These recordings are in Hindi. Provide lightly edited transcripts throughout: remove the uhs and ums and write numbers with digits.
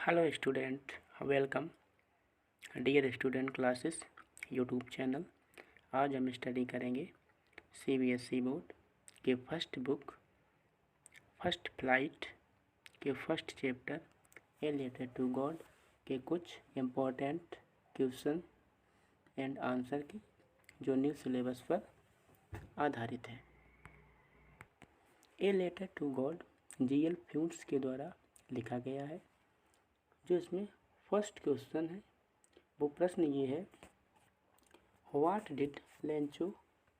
Hello student, welcome dear student classes YouTube channel. आज हम स्टडी करेंगे सीबीएसई बोर्ड के फर्स्ट बुक फर्स्ट फ्लाइट के first chapter a letter to God के कुछ इम्पोर्टेंट क्वेश्चन एंड आंसर की जो न्यू सिलेबस पर आधारित है। A letter to God GL Fuentes के द्वारा लिखा गया है। जो इसमें फर्स्ट क्वेश्चन है वो प्रश्न ये है, what did Lencho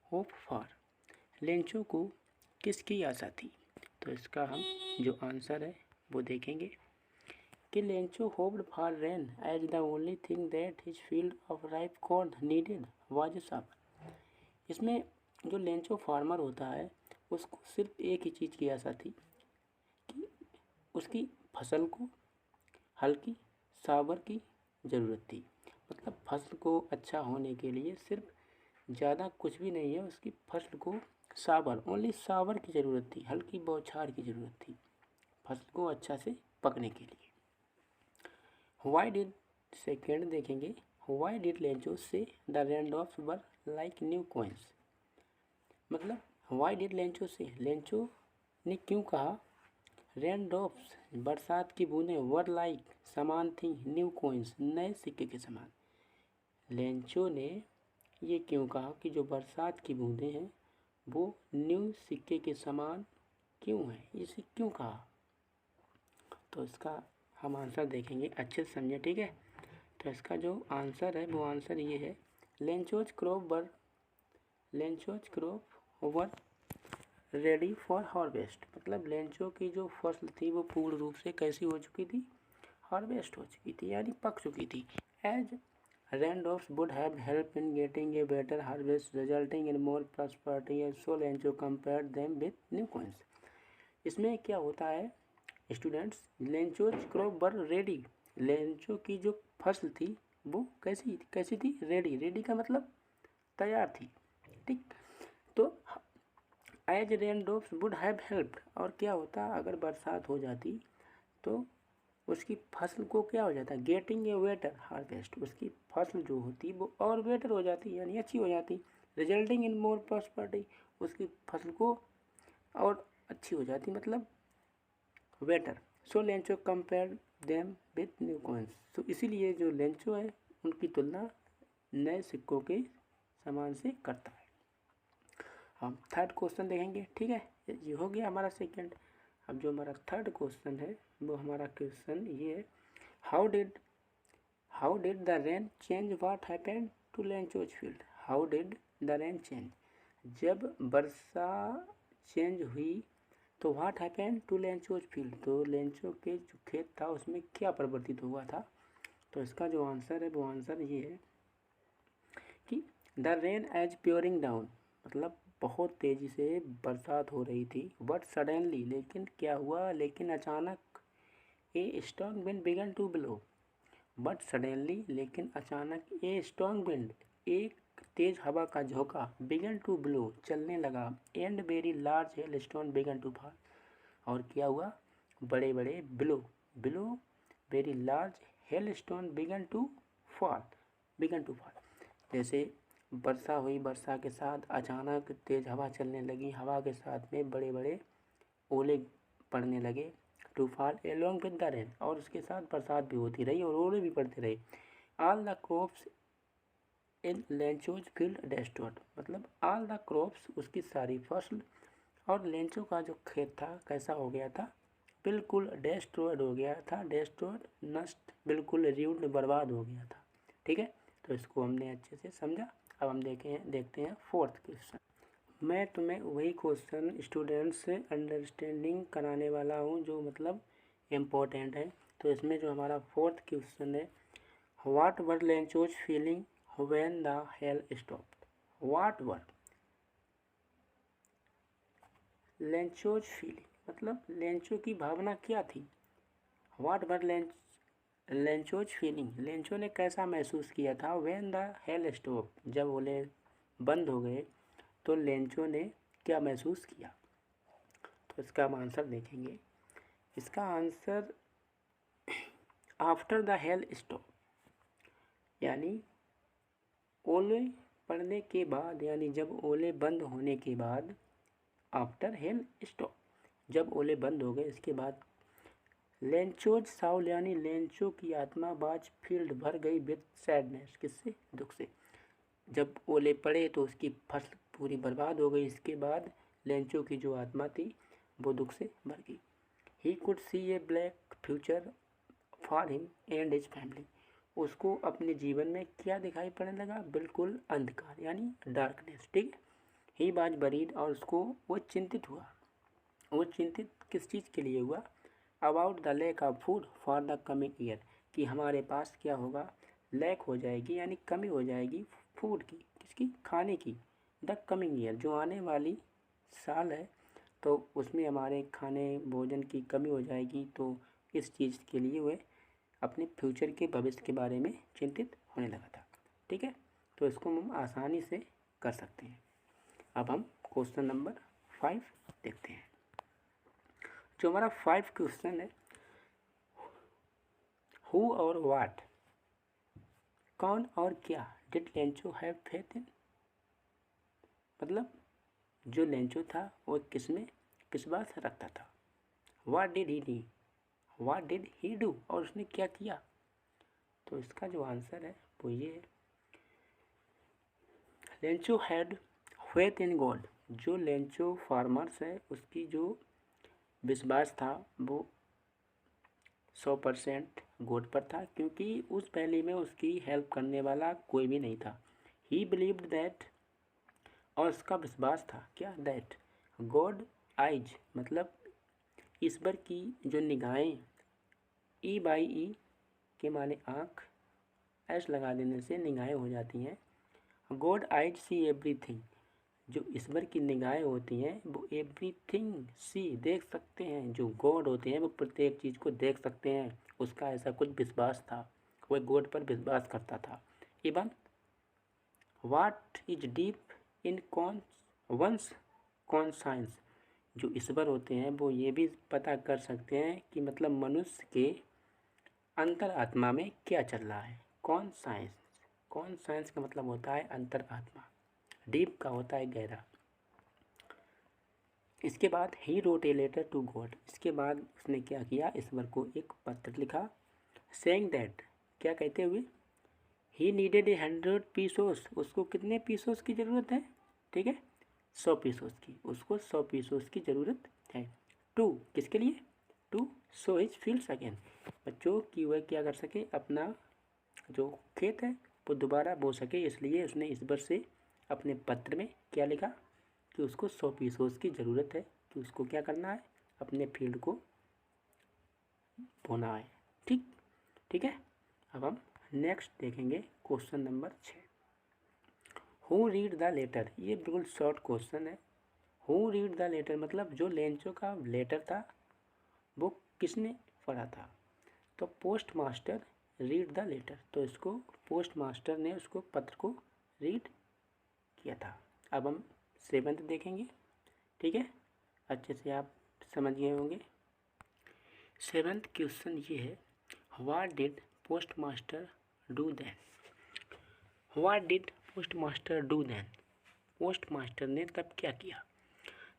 hope for? Lencho को किसकी आशा थी? तो इसका हम जो आंसर है वो देखेंगे कि Lencho hoped for rain as the only thing that his field of ripe corn needed was summer. इसमें जो लेंचो फार्मर होता है उसको सिर्फ एक ही चीज़ की आशा थी कि उसकी फसल को हल्की सावर की ज़रूरत थी। मतलब फसल को अच्छा होने के लिए सिर्फ ज़्यादा कुछ भी नहीं है, उसकी फसल को सावर ओनली सावर की ज़रूरत थी, हल्की बौछार की ज़रूरत थी फसल को अच्छा से पकने के लिए। वाई डिड सेकेंड देखेंगे, वाई डिड लेंचो से the raindrops were like new coins? मतलब वाई डिड लेंचो से, लेंचो ने क्यों कहा रेनड्रॉप्स बरसात की बूंदें वर लाइक समान थी न्यू कॉइन्स नए सिक्के के समान? लेंचो ने ये क्यों कहा कि जो बरसात की बूंदें हैं वो न्यू सिक्के के समान क्यों हैं? इसे क्यों कहा? तो इसका हम आंसर देखेंगे, अच्छे से समझे, ठीक है। तो इसका जो आंसर है वो आंसर ये है, Lencho's crop were ready for harvest. मतलब लेंचो की जो फसल थी वो पूर्ण रूप से कैसी हो चुकी थी? हार्वेस्ट हो चुकी थी, यानी पक चुकी थी। As raindrops would have help in getting a better harvest resulting in more prosperity and so Lencho compared them with new coins. इसमें क्या होता है students, Lencho's crop were ready, Lencho की जो फसल थी वो कैसी थी? रेडी। रेडी का मतलब तैयार थी, ठीक। तो as raindrops would have helped, और क्या होता अगर बरसात हो जाती तो उसकी फसल को क्या हो जाता, गेटिंग ए बेटर हार्वेस्ट, उसकी फसल जो होती वो और बेटर हो जाती, यानी अच्छी हो जाती। रिजल्टिंग इन मोर प्रॉस्पेरिटी, उसकी फसल को और अच्छी हो जाती, मतलब better. So Lencho compare them with new coins, तो इसीलिए जो लेंचो है उनकी तुलना नए सिक्कों के समान से करता है। हम थर्ड क्वेश्चन देखेंगे, ठीक है। ये हो गया हमारा सेकंड। अब जो हमारा थर्ड क्वेश्चन है वो हमारा क्वेश्चन ये है, how did the rain change what happened to Lencho's field? How did the rain change, जब वर्षा चेंज हुई तो what happened to Lencho's field, तो लेंचो के जो खेत था उसमें क्या परिवर्तित हुआ था? तो इसका जो आंसर है वो आंसर ये है कि द रेन एज प्योरिंग डाउन, मतलब बहुत तेज़ी से बरसात हो रही थी। बट सडनली, लेकिन क्या हुआ, लेकिन अचानक, a strong wind began to blow, but suddenly लेकिन अचानक, ए स्ट्रॉन्ग विंड एक तेज हवा का झोंका, बिगन टू ब्लो चलने लगा, and very large hail stone began to fall, और क्या हुआ, बड़े बड़े blow very large hail stone began to fall. जैसे वर्षा हुई, वर्षा के साथ अचानक तेज़ हवा चलने लगी, हवा के साथ में बड़े बड़े ओले पड़ने लगे, to fall along with the rain, और उसके साथ बरसात भी होती रही और ओले भी पड़ते रहे। All the crops in Lencho's field destroyed, मतलब ऑल द क्रॉप्स, उसकी सारी फसल, और लेंचो का जो खेत था कैसा हो गया था? बिल्कुल डेस्ट्रॉयड हो गया था, डेस्ट्रॉयड नष्ट, बिल्कुल र्यूड बर्बाद हो गया था, ठीक है। तो इसको हमने अच्छे से समझा। अब हम देखते हैं फोर्थ क्वेश्चन। मैं तुम्हें वही क्वेश्चन स्टूडेंट्स से अंडरस्टैंडिंग कराने वाला हूँ जो मतलब इम्पोर्टेंट है। तो इसमें जो हमारा फोर्थ क्वेश्चन है, what were Lencho's feeling when the hell stopped? What were Lencho's feeling, मतलब लेंचो की भावना क्या थी? What were Lencho's feeling, Lencho ने कैसा महसूस किया था? व्हेन द हेल स्टॉप, जब ओले बंद हो गए तो लेंचो ने क्या महसूस किया? तो इसका हम आंसर देखेंगे। इसका answer after the hell stop, यानी ओले पड़ने के बाद, यानी जब ओले बंद होने के बाद, आफ्टर हेल स्टॉप, जब ओले बंद हो गए इसके बाद, लेंचोज साउल, यानी लेंचो की आत्मा बाज फील्ड भर गई विद सैडनेस, किससे, दुख से। जब ओले पड़े तो उसकी फसल पूरी बर्बाद हो गई, इसके बाद लेंचो की जो आत्मा थी वो दुख से भर गई। He could see A black future for him and his family, उसको अपने जीवन में क्या दिखाई पड़ने लगा, बिल्कुल अंधकार यानी डार्कनेस, ठीक है। ही बाज बरीड, और उसको वो चिंतित हुआ, वो चिंतित किस चीज़ के लिए हुआ, about the lack of food for the coming year, कि हमारे पास क्या होगा, लैक हो जाएगी यानी कमी हो जाएगी फूड की, किसकी, खाने की, द कमिंग ईयर, जो आने वाली साल है तो उसमें हमारे खाने भोजन की कमी हो जाएगी। तो इस चीज़ के लिए वह अपने फ्यूचर के भविष्य के बारे में चिंतित होने लगा था, ठीक है। तो इसको हम आसानी से कर सकते हैं। अब हम क्वेश्चन नंबर 5 देखते हैं। जो हमारा 5 क्वेश्चन है, हु और वाट, कौन और क्या, did Lencho have faith in, मतलब जो लेंचो था वो किसमें विश्वास रखता था। What did he D, what did he do, और उसने क्या किया। तो इसका जो आंसर है वो ये है, Lencho had faith in God, जो लेंचो फार्मर्स है उसकी जो विश्वास था वो 100% गॉड पर था, क्योंकि उस पहली में उसकी हेल्प करने वाला कोई भी नहीं था। ही बिलीव्ड दैट, और उसका विश्वास था क्या, दैट गॉड आइज, मतलब ईश्वर की जो निगाहें, ई बाई ई के माने आँख, ऐश लगा देने से निगाहें हो जाती हैं। गॉड आइज सी एवरीथिंग, जो ईश्वर की निगाहें होती हैं वो एवरीथिंग सी देख सकते हैं, जो गॉड होते हैं वो प्रत्येक चीज़ को देख सकते हैं। उसका ऐसा कुछ विश्वास था, वह गॉड पर विश्वास करता था। Even what is deep in one's conscience, जो ईश्वर होते हैं वो ये भी पता कर सकते हैं कि मतलब मनुष्य के अंतर आत्मा में क्या चल रहा है। कौन साइंस का मतलब होता है अंतर आत्मा, डीप का होता है गहरा। इसके बाद ही wrote a letter to God, इसके बाद उसने क्या किया, ईश्वर को एक पत्र लिखा, सेइंग दैट, क्या कहते हुए, ही नीडेड 100 पीसोस, उसको कितने पीसोस की ज़रूरत है, ठीक है, 100 पीसोस की, उसको 100 पीसोस की ज़रूरत है। टू, किसके लिए, to sow his fields again, बच्चों की वह क्या कर सके, अपना जो खेत है वो दोबारा बो सके, इसलिए उसने ईश्वर से अपने पत्र में क्या लिखा कि उसको 100 पीसोस की ज़रूरत है, कि उसको क्या करना है, अपने फील्ड को बोना है, ठीक है। अब हम नेक्स्ट देखेंगे question number 6, who read the letter, ये बिल्कुल शॉर्ट क्वेश्चन है। हु रीड द लेटर, मतलब जो लेंचो का लेटर था वो किसने पढ़ा था, तो post master read the letter, तो इसको पोस्ट मास्टर ने उसको पत्र को रीड किया था। अब हम 7th देखेंगे, ठीक है, अच्छे से आप समझ गए होंगे। 7th क्वेश्चन ये है, what did post master do then, what did post master do then, post master ने तब क्या किया।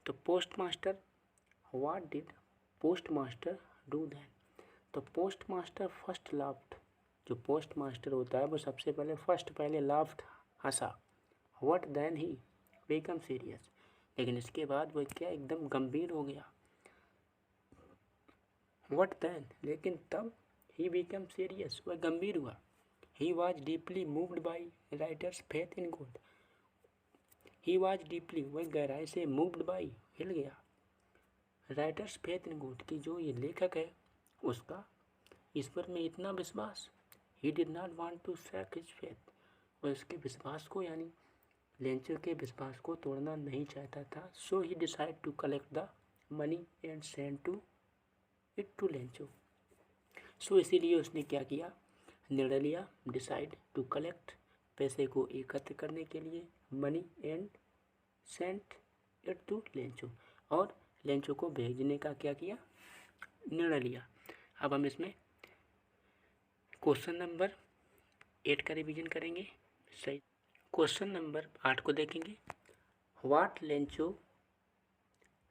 तो post master, what did post master do then, तो पोस्ट मास्टर फर्स्ट लाफ्ट, जो पोस्ट मास्टर होता है वो सबसे पहले लाफ्ट, हंसा। What then he become serious, लेकिन इसके बाद वह क्या एकदम गंभीर हो गया। व्हाट देन, लेकिन तब ही बिकम सीरियस, वह गंभीर हुआ। He was deeply moved by writer's faith in God, he was deeply, वह गहराई से मूव्ड बाई, हिल गया, राइटर्स फेथ इन गॉड, की जो ये लेखक है उसका ईश्वर में इतना विश्वास। He did not want to sack his faith, वह उसके विश्वास को यानी लेंचो के विश्वास को तोड़ना नहीं चाहता था। So he decide to collect the money and send to it to Lencho, so इसीलिए उसने क्या किया, निर्णय लिया, डिसाइड टू कलेक्ट, पैसे को एकत्र करने के लिए, money and sent it to Lencho, और लेंचो को भेजने का क्या किया, निर्णय लिया। अब हम इसमें क्वेश्चन नंबर 8 का रिवीजन करेंगे। सही। क्वेश्चन नंबर 8 को देखेंगे। What Lencho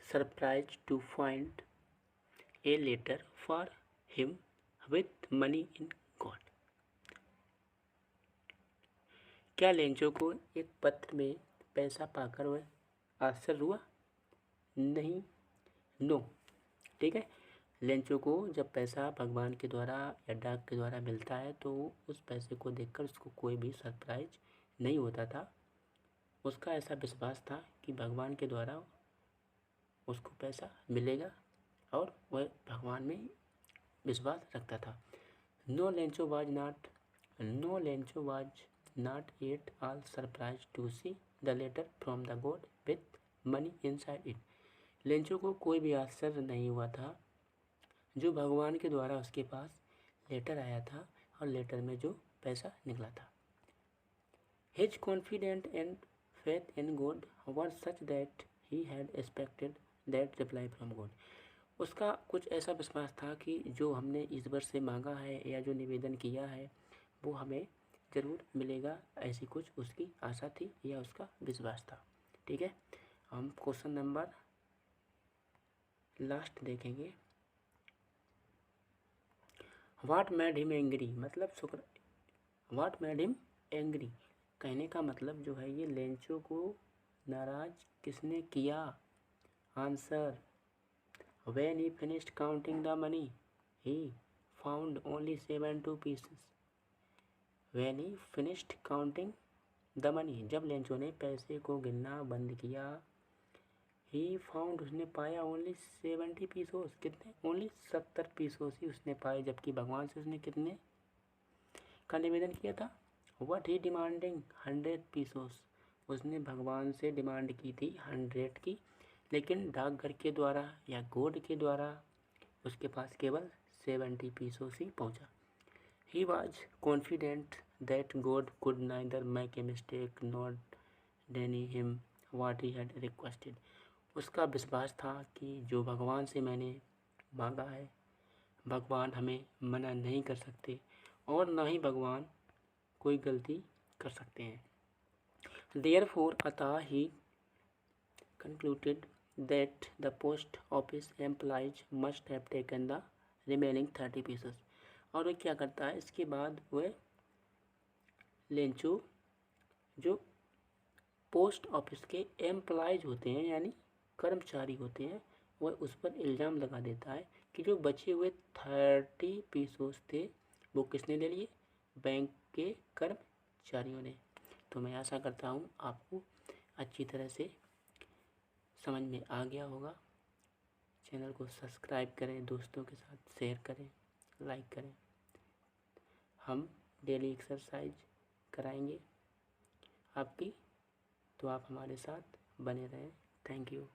surprise to find a letter for him with money in God. क्या लेंचो को एक पत्र में पैसा पाकर वह आश्चर्य हुआ? नहीं, नो। ठीक है। लेंचो को जब पैसा भगवान के द्वारा या डाक के द्वारा मिलता है तो उस पैसे को देखकर उसको कोई भी सरप्राइज नहीं होता था। उसका ऐसा विश्वास था कि भगवान के द्वारा उसको पैसा मिलेगा और वह भगवान में विश्वास रखता था। No Lencho was not at all surprise to see the letter from the God with money inside it. Lencho को कोई भी आश्चर्य नहीं हुआ था जो भगवान के द्वारा उसके पास लेटर आया था और लेटर में जो पैसा निकला था। His confident and faith in God was such that he had expected that reply from God। उसका कुछ ऐसा विश्वास था कि जो हमने ईश्वर से मांगा है या जो निवेदन किया है वो हमें ज़रूर मिलेगा, ऐसी कुछ उसकी आशा थी या उसका विश्वास था। ठीक है। हम क्वेश्चन नंबर लास्ट देखेंगे। व्हाट मेड हिम एंग्री, मतलब व्हाट मेड हिम एंग्री कहने का मतलब जो है ये लेंचो को नाराज किसने किया? Answer, when he finished counting the money he found only 72 pieces. When he finished counting the money, जब लेंचो ने पैसे को गिनना बंद किया, ही फाउंड, उसने पाया ओनली 70 पीसोस। कितने? ओनली 70 पीसोस ही उसने पाए, जबकि भगवान से उसने कितने का निवेदन किया था? What he demanding 100 pesos. उसने भगवान से डिमांड की थी 100 की, लेकिन डाकघर के द्वारा या गोड के द्वारा उसके पास केवल 70 पीसोस ही पहुंचा। He was confident that God could neither make a mistake not deny him what he had requested. उसका विश्वास था कि जो भगवान से मैंने मांगा है भगवान हमें मना नहीं कर सकते और ना ही भगवान कोई गलती कर सकते हैं। देयरफॉर अतः ही concluded that the post office employees must have taken the remaining 30 pieces। और वह क्या करता है इसके बाद वह लेंचो जो पोस्ट ऑफिस के एम्प्लॉयज होते हैं यानी कर्मचारी होते हैं वह उस पर इल्ज़ाम लगा देता है कि जो बचे हुए 30 पीसोस थे वो किसने ले लिए? बैंक के कर्मचारियों ने। तो मैं आशा करता हूँ आपको अच्छी तरह से समझ में आ गया होगा। चैनल को सब्सक्राइब करें, दोस्तों के साथ शेयर करें, लाइक करें। हम डेली एक्सरसाइज कराएंगे आपकी, तो आप हमारे साथ बने रहें। Thank you.